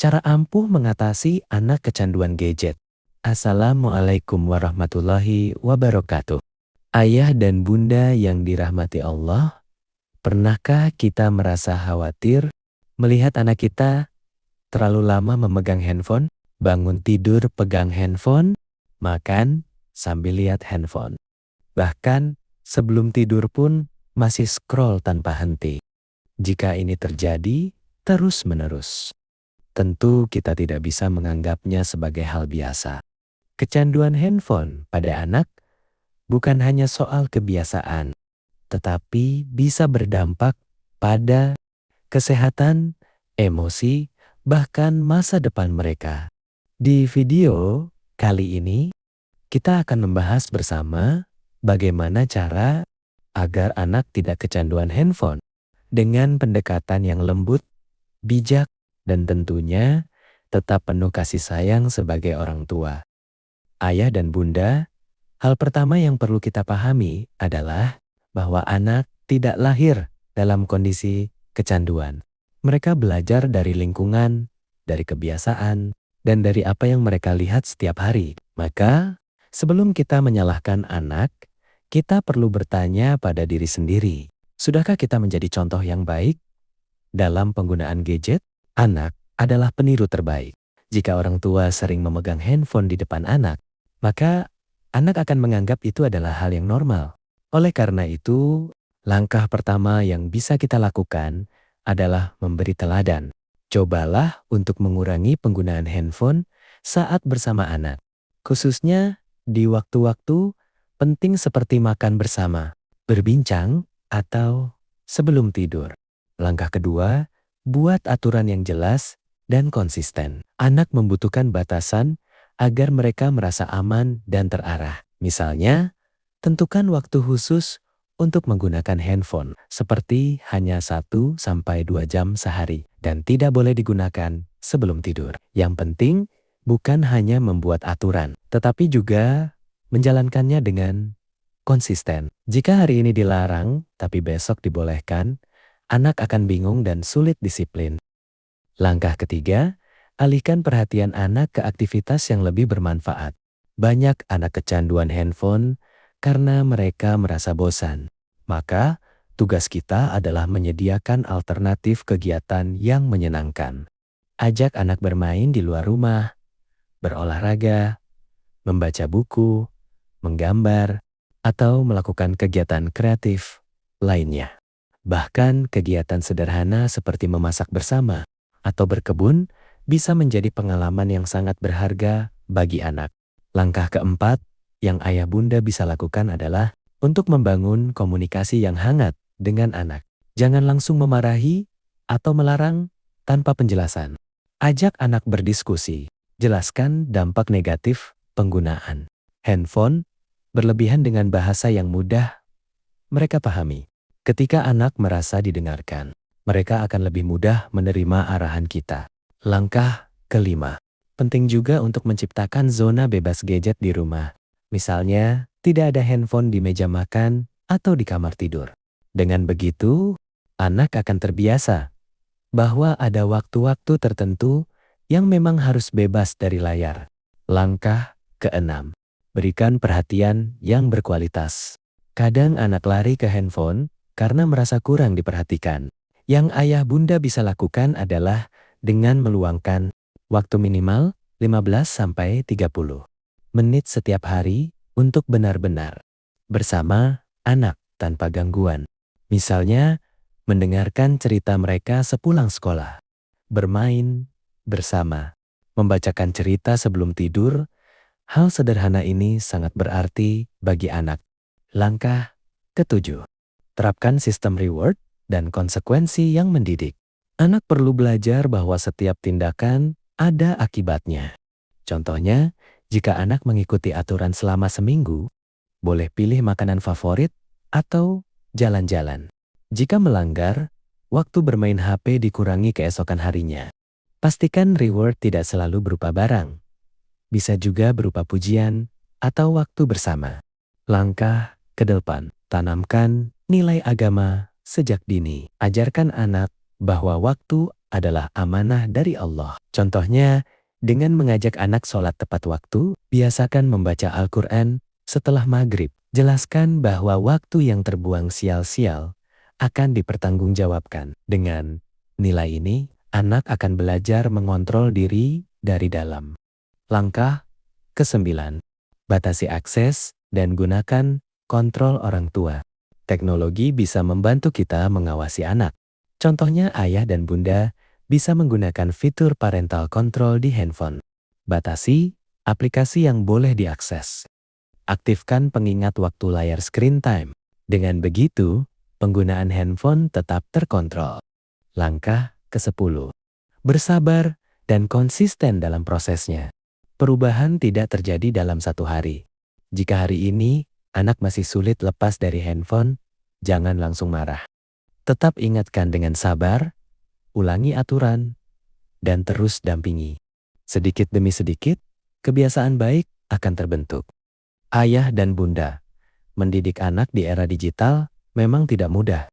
Cara ampuh mengatasi anak kecanduan gadget. Assalamualaikum warahmatullahi wabarakatuh. Ayah dan bunda yang dirahmati Allah, pernahkah kita merasa khawatir melihat anak kita terlalu lama memegang handphone? Bangun tidur pegang handphone, makan sambil lihat handphone. Bahkan sebelum tidur pun masih scroll tanpa henti. Jika ini terjadi terus-menerus, tentu kita tidak bisa menganggapnya sebagai hal biasa. Kecanduan handphone pada anak bukan hanya soal kebiasaan, tetapi bisa berdampak pada kesehatan, emosi, bahkan masa depan mereka. Di video kali ini, kita akan membahas bersama bagaimana cara agar anak tidak kecanduan handphone dengan pendekatan yang lembut, bijak, dan tentunya tetap penuh kasih sayang sebagai orang tua. Ayah dan bunda, hal pertama yang perlu kita pahami adalah bahwa anak tidak lahir dalam kondisi kecanduan. Mereka belajar dari lingkungan, dari kebiasaan, dan dari apa yang mereka lihat setiap hari. Maka, sebelum kita menyalahkan anak, kita perlu bertanya pada diri sendiri. Sudahkah kita menjadi contoh yang baik dalam penggunaan gadget? Anak adalah peniru terbaik. Jika orang tua sering memegang handphone di depan anak, maka anak akan menganggap itu adalah hal yang normal. Oleh karena itu, langkah pertama yang bisa kita lakukan adalah memberi teladan. Cobalah untuk mengurangi penggunaan handphone saat bersama anak, khususnya di waktu-waktu penting seperti makan bersama, berbincang, atau sebelum tidur. Langkah kedua, buat aturan yang jelas dan konsisten. Anak membutuhkan batasan agar mereka merasa aman dan terarah. Misalnya, tentukan waktu khusus untuk menggunakan handphone, seperti hanya 1-2 jam sehari, dan tidak boleh digunakan sebelum tidur. Yang penting bukan hanya membuat aturan, tetapi juga menjalankannya dengan konsisten. Jika hari ini dilarang, tapi besok dibolehkan, anak akan bingung dan sulit disiplin. Langkah ketiga, alihkan perhatian anak ke aktivitas yang lebih bermanfaat. Banyak anak kecanduan handphone karena mereka merasa bosan. Maka, tugas kita adalah menyediakan alternatif kegiatan yang menyenangkan. Ajak anak bermain di luar rumah, berolahraga, membaca buku, menggambar, atau melakukan kegiatan kreatif lainnya. Bahkan kegiatan sederhana seperti memasak bersama atau berkebun bisa menjadi pengalaman yang sangat berharga bagi anak. Langkah keempat yang ayah bunda bisa lakukan adalah untuk membangun komunikasi yang hangat dengan anak. Jangan langsung memarahi atau melarang tanpa penjelasan. Ajak anak berdiskusi. Jelaskan dampak negatif penggunaan handphone berlebihan dengan bahasa yang mudah mereka pahami. Ketika anak merasa didengarkan, mereka akan lebih mudah menerima arahan kita. Langkah kelima, penting juga untuk menciptakan zona bebas gadget di rumah. Misalnya, tidak ada handphone di meja makan atau di kamar tidur. Dengan begitu, anak akan terbiasa bahwa ada waktu-waktu tertentu yang memang harus bebas dari layar. Langkah keenam, berikan perhatian yang berkualitas. Kadang anak lari ke handphone karena merasa kurang diperhatikan. Yang ayah bunda bisa lakukan adalah dengan meluangkan waktu minimal 15-30 menit setiap hari untuk benar-benar bersama anak tanpa gangguan. Misalnya, mendengarkan cerita mereka sepulang sekolah, bermain bersama, membacakan cerita sebelum tidur. Hal sederhana ini sangat berarti bagi anak. Langkah ketujuh, terapkan sistem reward dan konsekuensi yang mendidik. Anak perlu belajar bahwa setiap tindakan ada akibatnya. Contohnya, jika anak mengikuti aturan selama seminggu, boleh pilih makanan favorit atau jalan-jalan. Jika melanggar, waktu bermain HP dikurangi keesokan harinya. Pastikan reward tidak selalu berupa barang. Bisa juga berupa pujian atau waktu bersama. Langkah ke-8, tanamkan nilai agama sejak dini. Ajarkan anak bahwa waktu adalah amanah dari Allah. Contohnya, dengan mengajak anak sholat tepat waktu, biasakan membaca Al-Quran setelah maghrib. Jelaskan bahwa waktu yang terbuang sia-sia akan dipertanggungjawabkan. Dengan nilai ini, anak akan belajar mengontrol diri dari dalam. Langkah ke-9. Batasi akses dan gunakan kontrol orang tua. Teknologi bisa membantu kita mengawasi anak. Contohnya ayah dan bunda bisa menggunakan fitur parental control di handphone. Batasi aplikasi yang boleh diakses. Aktifkan pengingat waktu layar screen time. Dengan begitu, penggunaan handphone tetap terkontrol. Langkah ke-10. Bersabar dan konsisten dalam prosesnya. Perubahan tidak terjadi dalam satu hari. Jika hari ini anak masih sulit lepas dari handphone, jangan langsung marah. Tetap ingatkan dengan sabar, ulangi aturan, dan terus dampingi. Sedikit demi sedikit, kebiasaan baik akan terbentuk. Ayah dan bunda, mendidik anak di era digital memang tidak mudah.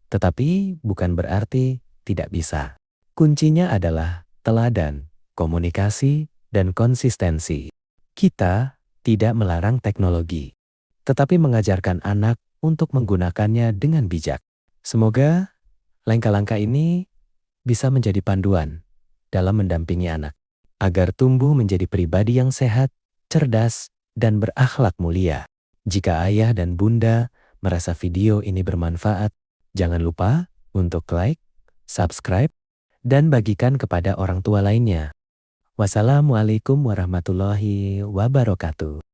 Tetapi bukan berarti tidak bisa. Kuncinya adalah teladan, komunikasi, dan konsistensi. Kita tidak melarang teknologi, tetapi mengajarkan anak untuk menggunakannya dengan bijak. Semoga langkah-langkah ini bisa menjadi panduan dalam mendampingi anak, agar tumbuh menjadi pribadi yang sehat, cerdas, dan berakhlak mulia. Jika ayah dan bunda merasa video ini bermanfaat, jangan lupa untuk like, subscribe, dan bagikan kepada orang tua lainnya. Wassalamualaikum warahmatullahi wabarakatuh.